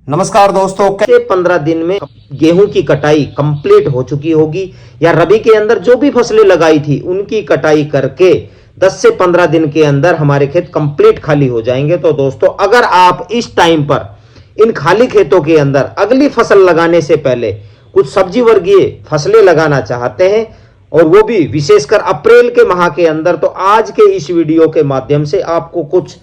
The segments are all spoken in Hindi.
नमस्कार दोस्तों, कैसे 15 दिन में गेहूं की कटाई कंप्लीट हो चुकी होगी या रबी के अंदर जो भी फसलें लगाई थी उनकी कटाई करके 10 से 15 दिन के अंदर हमारे खेत कंप्लीट खाली हो जाएंगे। तो दोस्तों, अगर आप इस टाइम पर इन खाली खेतों के अंदर अगली फसल लगाने से पहले कुछ सब्जी वर्गीय फसलें लगाना चाहते हैं और वो भी विशेषकर अप्रैल के माह के अंदर, तो आज के इस वीडियो के माध्यम से आपको कुछ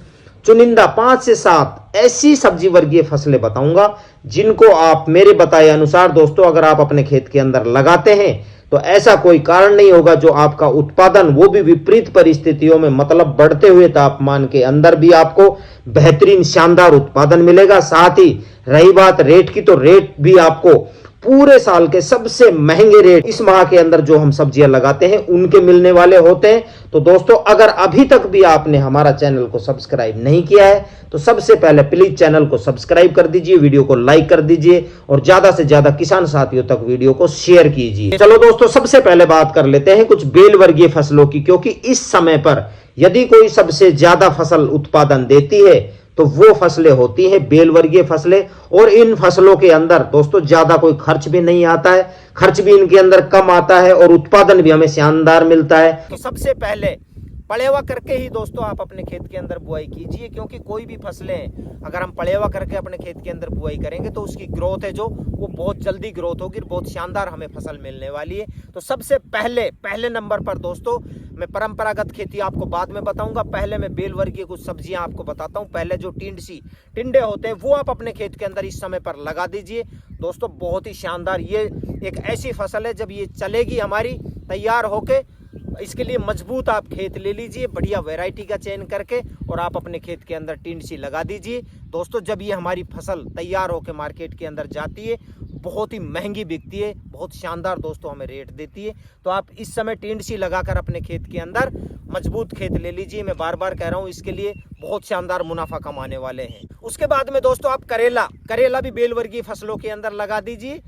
चुनिंदा 5 से 7 ऐसी सब्जी वर्गीय फसलें बताऊंगा जिनको आप मेरे बताए अनुसार दोस्तों अगर आप अपने खेत के अंदर लगाते हैं तो ऐसा कोई कारण नहीं होगा जो आपका उत्पादन, वो भी विपरीत परिस्थितियों में, मतलब बढ़ते हुए तापमान के अंदर भी आपको बेहतरीन शानदार उत्पादन मिलेगा। साथ ही रही बात रेट की, तो रेट भी आपको पूरे साल के सबसे महंगे रेट इस माह के अंदर जो हम सब्जियां लगाते हैं उनके मिलने वाले होते हैं। तो दोस्तों, अगर अभी तक भी आपने हमारा चैनल को सब्सक्राइब नहीं किया है तो सबसे पहले प्लीज चैनल को सब्सक्राइब कर दीजिए, वीडियो को लाइक कर दीजिए और ज्यादा से ज्यादा किसान साथियों तक वीडियो को शेयर कीजिए। चलो दोस्तों, सबसे पहले बात कर लेते हैं कुछ बेल वर्गीय फसलों की, क्योंकि इस समय पर यदि कोई सबसे ज्यादा फसल उत्पादन देती है तो वो फसलें होती हैं बेल वर्गीय फसलें। और इन फसलों के अंदर दोस्तों ज्यादा कोई खर्च भी नहीं आता है, खर्च भी इनके अंदर कम आता है और उत्पादन भी हमें शानदार मिलता है। तो सबसे पहले पड़ेवा करके ही दोस्तों आप अपने खेत के अंदर बुआई कीजिए, क्योंकि कोई भी फसलें अगर हम पड़ेवा करके अपने खेत के अंदर बुआई करेंगे तो उसकी ग्रोथ है जो वो बहुत जल्दी ग्रोथ होगी, बहुत शानदार हमें फसल मिलने वाली है। तो सबसे पहले नंबर पर दोस्तों, मैं परंपरागत खेती आपको बाद में बताऊंगा, पहले मैं बेल वर्गीय कुछ सब्जियां आपको बताता हूं। पहले जो टिंडे होते हैं वो आप अपने खेत के अंदर इस समय पर लगा दीजिए दोस्तों, बहुत ही शानदार। ये एक ऐसी फसल है जब ये चलेगी हमारी तैयार होके, इसके लिए मजबूत आप खेत ले लीजिए, बढ़िया वैरायटी का चयन करके और आप अपने खेत के अंदर टिंडसी लगा दीजिए दोस्तों। जब ये हमारी फसल तैयार होकर मार्केट के अंदर जाती है बहुत ही महंगी बिकती है, बहुत शानदार दोस्तों हमें रेट देती है। तो आप इस समय टिंडसी लगाकर अपने खेत के अंदर मजबूत खेत ले लीजिए, मैं बार बार कह रहा हूँ, इसके लिए बहुत शानदार मुनाफा कमाने वाले हैं। उसके बाद में दोस्तों आप करेला भी बेल वर्गीय फसलों के अंदर लगा दीजिए।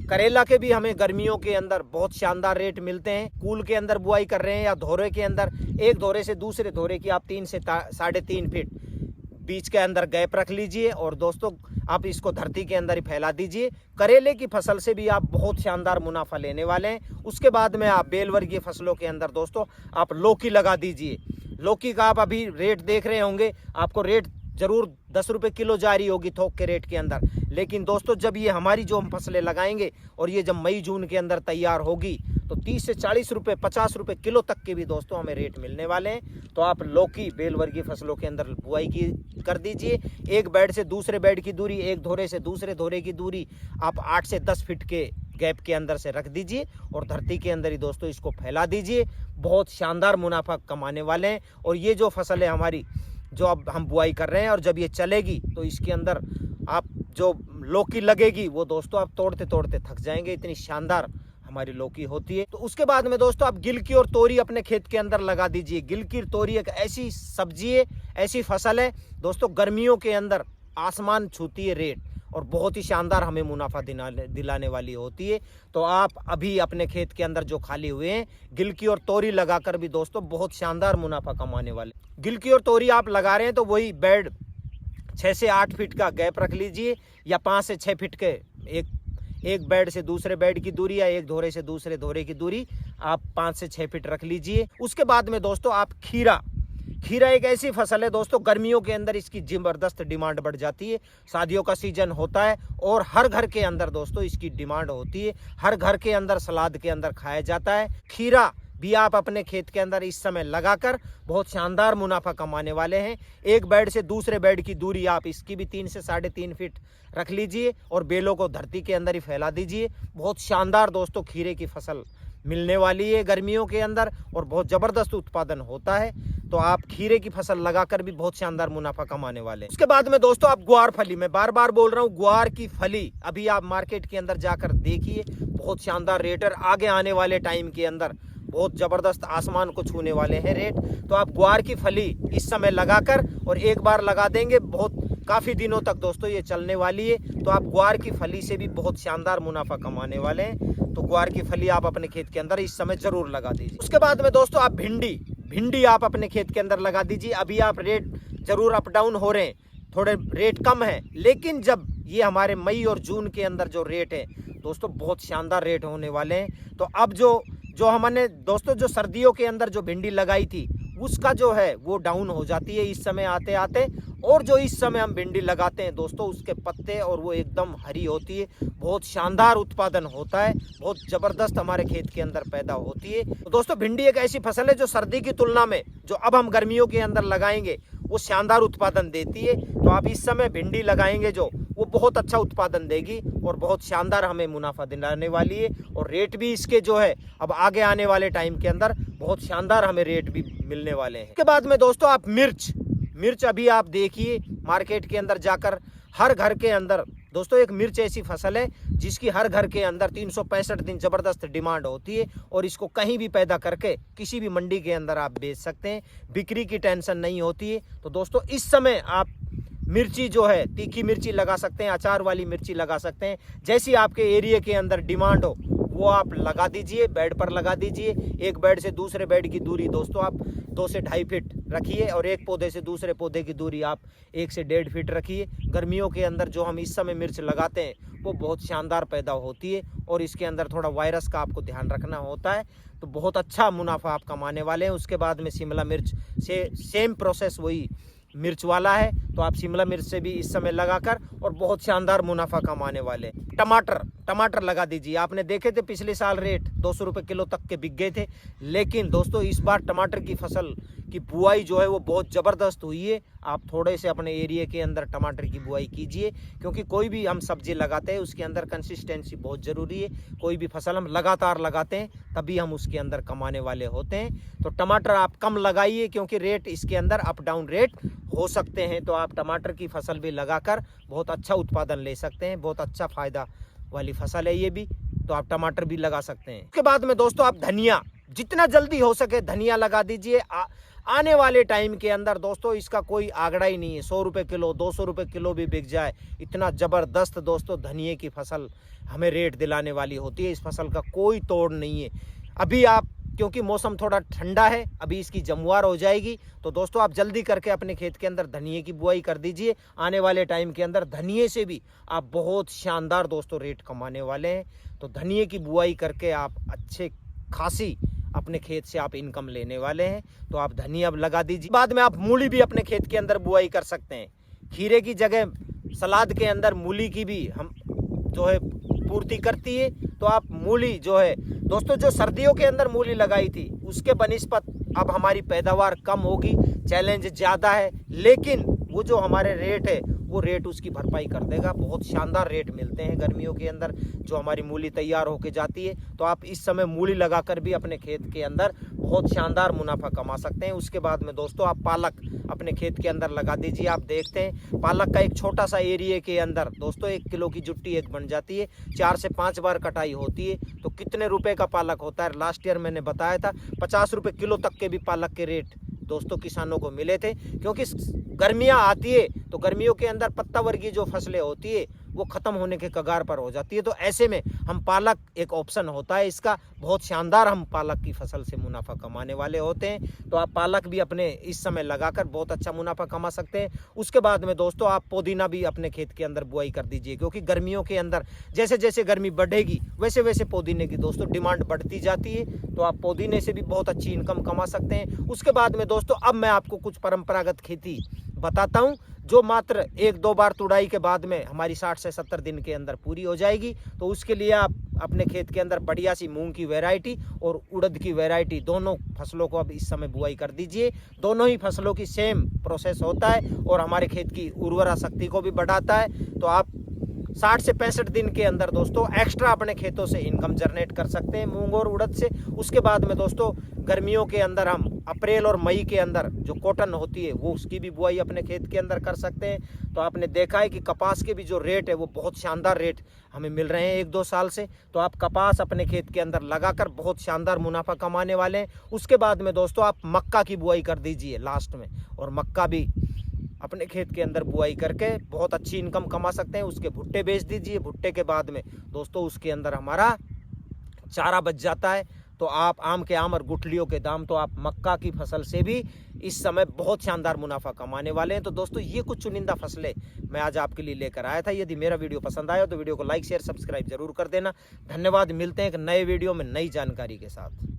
करेला के भी हमें गर्मियों के अंदर बहुत शानदार रेट मिलते हैं। कूल के अंदर बुआई कर रहे हैं या धोरे के अंदर, एक धोरे से दूसरे धोरे की आप 3 से 3.5 फीट बीच के अंदर गैप रख लीजिए और दोस्तों आप इसको धरती के अंदर ही फैला दीजिए। करेले की फसल से भी आप बहुत शानदार मुनाफा लेने वाले हैं। उसके बाद में आप बेल वर्गीय फसलों के अंदर दोस्तों आप लौकी लगा दीजिए। लौकी का आप अभी रेट देख रहे होंगे, आपको रेट जरूर 10 रुपये किलो जारी होगी थोक के रेट के अंदर, लेकिन दोस्तों जब ये हमारी जो हम फसलें लगाएंगे और ये जब मई जून के अंदर तैयार होगी तो 30 से 40 रुपये 50 रुपये किलो तक के भी दोस्तों हमें रेट मिलने वाले हैं। तो आप लौकी बेल वर्गीय फसलों के अंदर बुआई कर दीजिए। एक बेड से दूसरे बेड की दूरी, एक धोरे से दूसरे धोरे की दूरी आप 8 से 10 फीट के गैप के अंदर से रख दीजिए और धरती के अंदर ही दोस्तों इसको फैला दीजिए। बहुत शानदार मुनाफा कमाने वाले हैं। और ये जो फसल है हमारी जो अब हम बुआई कर रहे हैं और जब ये चलेगी तो इसके अंदर आप जो लौकी लगेगी वो दोस्तों आप तोड़ते तोड़ते थक जाएंगे, इतनी शानदार हमारी लौकी होती है। तो उसके बाद में दोस्तों आप गिलकी और तोरी अपने खेत के अंदर लगा दीजिए। गिलकी और तोरी एक ऐसी सब्जी है, ऐसी फसल है दोस्तों, गर्मियों के अंदर आसमान छूती है रेट और बहुत ही शानदार हमें मुनाफा दिलाने वाली होती है। तो आप अभी अपने खेत के अंदर जो खाली हुए हैं गिलकी और तोरी लगाकर भी दोस्तों बहुत शानदार मुनाफा कमाने वाले। गिलकी और तोरी आप लगा रहे हैं तो वही बेड 6 से 8 फीट का गैप रख लीजिए या 5 से 6 फीट के एक बेड से दूसरे बेड की दूरी या एक धोरे से दूसरे धोरे की दूरी आप 5 से 6 फीट रख लीजिए। उसके बाद में दोस्तों आप खीरा एक ऐसी फसल है दोस्तों, गर्मियों के अंदर इसकी जबरदस्त डिमांड बढ़ जाती है। शादियों का सीजन होता है और हर घर के अंदर दोस्तों इसकी डिमांड होती है, हर घर के अंदर सलाद के अंदर खाया जाता है। खीरा भी आप अपने खेत के अंदर इस समय लगाकर बहुत शानदार मुनाफा कमाने वाले हैं। एक बेड से दूसरे बेड की दूरी आप इसकी भी 3 से 3.5 फीट रख लीजिए और बेलों को धरती के अंदर ही फैला दीजिए। बहुत शानदार दोस्तों खीरे की फसल मिलने वाली है गर्मियों के अंदर और बहुत ज़बरदस्त उत्पादन होता है। तो आप खीरे की फसल लगाकर भी बहुत शानदार मुनाफा कमाने वाले हैं। उसके बाद में दोस्तों आप ग्वार फली, मैं बार बार बोल रहा हूँ, ग्वार की फली अभी आप मार्केट के अंदर जाकर देखिए, बहुत शानदार रेट है। आगे आने वाले टाइम के अंदर बहुत ज़बरदस्त आसमान को छूने वाले हैं रेट। तो आप ग्वार की फली इस समय लगाकर और एक बार लगा देंगे, बहुत काफ़ी दिनों तक दोस्तों ये चलने वाली है। तो आप ग्वार की फली से भी बहुत शानदार मुनाफा कमाने वाले हैं। तो ग्वार की फली आप अपने खेत के अंदर इस समय जरूर लगा दीजिए। उसके बाद में दोस्तों आप भिंडी आप अपने खेत के अंदर लगा दीजिए। अभी आप रेट जरूर अप डाउन हो रहे हैं, थोड़े रेट कम है, लेकिन जब ये हमारे मई और जून के अंदर जो रेट है दोस्तों बहुत शानदार रेट होने वाले हैं। तो अब जो हमने दोस्तों जो सर्दियों के अंदर जो भिंडी लगाई थी उसका जो है वो डाउन हो जाती है इस समय आते आते, और जो इस समय हम भिंडी लगाते हैं दोस्तों उसके पत्ते और वो एकदम हरी होती है, बहुत शानदार उत्पादन होता है, बहुत ज़बरदस्त हमारे खेत के अंदर पैदा होती है। तो दोस्तों भिंडी एक ऐसी फसल है जो सर्दी की तुलना में जो अब हम गर्मियों के अंदर लगाएंगे वो शानदार उत्पादन देती है। तो आप इस समय भिंडी लगाएंगे जो वो बहुत अच्छा उत्पादन देगी और बहुत शानदार हमें मुनाफा दिलाने वाली है, और रेट भी इसके जो है अब आगे आने वाले टाइम के अंदर बहुत शानदार हमें रेट भी मिलने वाले हैं। इसके बाद में दोस्तों आप मिर्च अभी आप देखिए मार्केट के अंदर जाकर हर घर के अंदर दोस्तों एक मिर्च ऐसी फसल है जिसकी हर घर के अंदर 365 दिन जबरदस्त डिमांड होती है, और इसको कहीं भी पैदा करके किसी भी मंडी के अंदर आप बेच सकते हैं, बिक्री की टेंशन नहीं होती है। तो दोस्तों इस समय आप मिर्ची जो है तीखी मिर्ची लगा सकते हैं, अचार वाली मिर्ची लगा सकते हैं, जैसी आपके एरिया के अंदर डिमांड हो वो आप लगा दीजिए, बेड पर लगा दीजिए। एक बेड से दूसरे बेड की दूरी दोस्तों आप 2 से 2.5 फीट रखिए, और एक पौधे से दूसरे पौधे की दूरी आप 1 से 1.5 फीट रखिए। गर्मियों के अंदर जो हम इस समय मिर्च लगाते हैं वो बहुत शानदार पैदा होती है, और इसके अंदर थोड़ा वायरस का आपको ध्यान रखना होता है, तो बहुत अच्छा मुनाफा आप कमाने वाले हैं। उसके बाद में शिमला मिर्च से सेम प्रोसेस वही मिर्च वाला है, तो आप शिमला मिर्च से भी इस समय लगाकर और बहुत शानदार मुनाफा कमाने वाले। टमाटर लगा दीजिए। आपने देखे थे पिछले साल रेट 200 रुपये किलो तक के बिक गए थे, लेकिन दोस्तों इस बार टमाटर की फसल की बुआई जो है वो बहुत ज़बरदस्त हुई है। आप थोड़े से अपने एरिया के अंदर टमाटर की बुआई कीजिए, क्योंकि कोई भी हम सब्जी लगाते हैं उसके अंदर कंसिस्टेंसी बहुत ज़रूरी है। कोई भी फसल हम लगातार लगाते हैं तभी हम उसके अंदर कमाने वाले होते हैं। तो टमाटर आप कम लगाइए, क्योंकि रेट इसके अंदर अप डाउन रेट हो सकते हैं। तो आप टमाटर की फसल भी लगाकर बहुत अच्छा उत्पादन ले सकते हैं, बहुत अच्छा फ़ायदा वाली फसल है ये भी, तो आप टमाटर भी लगा सकते हैं। उसके बाद में दोस्तों आप धनिया, जितना जल्दी हो सके धनिया लगा दीजिए। आने वाले टाइम के अंदर दोस्तों इसका कोई आंकड़ा ही नहीं है, 100 रुपये किलो 200 रुपये किलो भी बिक जाए, इतना ज़बरदस्त दोस्तों धनिये की फसल हमें रेट दिलाने वाली होती है। इस फसल का कोई तोड़ नहीं है। अभी आप क्योंकि मौसम थोड़ा ठंडा है, अभी इसकी जमुआर हो जाएगी, तो दोस्तों आप जल्दी करके अपने खेत के अंदर धनिये की बुआई कर दीजिए। आने वाले टाइम के अंदर धनिये से भी आप बहुत शानदार दोस्तों रेट कमाने वाले हैं। तो धनिये की बुआई करके आप अच्छे खासी अपने खेत से आप इनकम लेने वाले हैं, तो आप धनिया लगा दीजिए। बाद में आप मूली भी अपने खेत के अंदर बुआई कर सकते हैं। खीरे की जगह सलाद के अंदर मूली की भी हम जो है पूर्ति करती है। तो आप मूली जो है दोस्तों जो सर्दियों के अंदर मूली लगाई थी उसके बनिस्पत अब हमारी पैदावार कम होगी, चैलेंज ज़्यादा है, लेकिन वो जो हमारे रेट है वो रेट उसकी भरपाई कर देगा। बहुत शानदार रेट मिलते हैं गर्मियों के अंदर जो हमारी मूली तैयार होके जाती है। तो आप इस समय मूली लगाकर भी अपने खेत के अंदर बहुत शानदार मुनाफा कमा सकते हैं। उसके बाद में दोस्तों आप पालक अपने खेत के अंदर लगा दीजिए। आप देखते हैं पालक का एक छोटा सा एरिया के अंदर दोस्तों 1 किलो की जुट्टी एक बन जाती है, 4 से 5 बार कटाई होती है। तो कितने रुपए का पालक होता है, लास्ट ईयर मैंने बताया था 50 रुपये किलो तक के भी पालक के रेट दोस्तों किसानों को मिले थे। क्योंकि गर्मियां आती है तो गर्मियों के अंदर पत्ता वर्गीय जो फसलें होती है वो ख़त्म होने के कगार पर हो जाती है। तो ऐसे में हम पालक एक ऑप्शन होता है इसका, बहुत शानदार हम पालक की फसल से मुनाफा कमाने वाले होते हैं। तो आप पालक भी अपने इस समय लगाकर बहुत अच्छा मुनाफा कमा सकते हैं। उसके बाद में दोस्तों आप पुदीना भी अपने खेत के अंदर बुआई कर दीजिए, क्योंकि गर्मियों के अंदर जैसे जैसे गर्मी बढ़ेगी वैसे वैसे पुदीने की दोस्तों डिमांड बढ़ती जाती है। तो आप पुदीने से भी बहुत अच्छी इनकम कमा सकते हैं। उसके बाद में दोस्तों अब मैं आपको कुछ परंपरागत खेती बताता हूं जो मात्र 1-2 बार तुड़ाई के बाद में हमारी 60 से 70 दिन के अंदर पूरी हो जाएगी। तो उसके लिए आप अपने खेत के अंदर बढ़िया सी मूंग की वैरायटी और उड़द की वैरायटी दोनों फसलों को अब इस समय बुआई कर दीजिए। दोनों ही फसलों की सेम प्रोसेस होता है और हमारे खेत की उर्वरा शक्ति को भी बढ़ाता है। तो आप 60 से 65 दिन के अंदर दोस्तों एक्स्ट्रा अपने खेतों से इनकम जनरेट कर सकते हैं मूंग और उड़द से। उसके बाद में दोस्तों गर्मियों के अंदर हम अप्रैल और मई के अंदर जो कॉटन होती है वो उसकी भी बुआई अपने खेत के अंदर कर सकते हैं। तो आपने देखा है कि कपास के भी जो रेट है वो बहुत शानदार रेट हमें मिल रहे हैं 1-2 साल से। तो आप कपास अपने खेत के अंदर लगाकर बहुत शानदार मुनाफा कमाने वाले हैं। उसके बाद में दोस्तों आप मक्का की बुआई कर दीजिए लास्ट में, और मक्का भी अपने खेत के अंदर बुआई करके बहुत अच्छी इनकम कमा सकते हैं। उसके भुट्टे बेच दीजिए। भुट्टे के बाद में दोस्तों उसके अंदर हमारा चारा बच जाता है। तो आप आम के आम और गुठलियों के दाम, तो आप मक्का की फसल से भी इस समय बहुत शानदार मुनाफा कमाने वाले हैं। तो दोस्तों ये कुछ चुनिंदा फसलें मैं आज आपके लिए लेकर आया था। यदि मेरा वीडियो पसंद आया तो वीडियो को लाइक शेयर सब्सक्राइब जरूर कर देना। धन्यवाद, मिलते हैं एक नए वीडियो में नई जानकारी के साथ।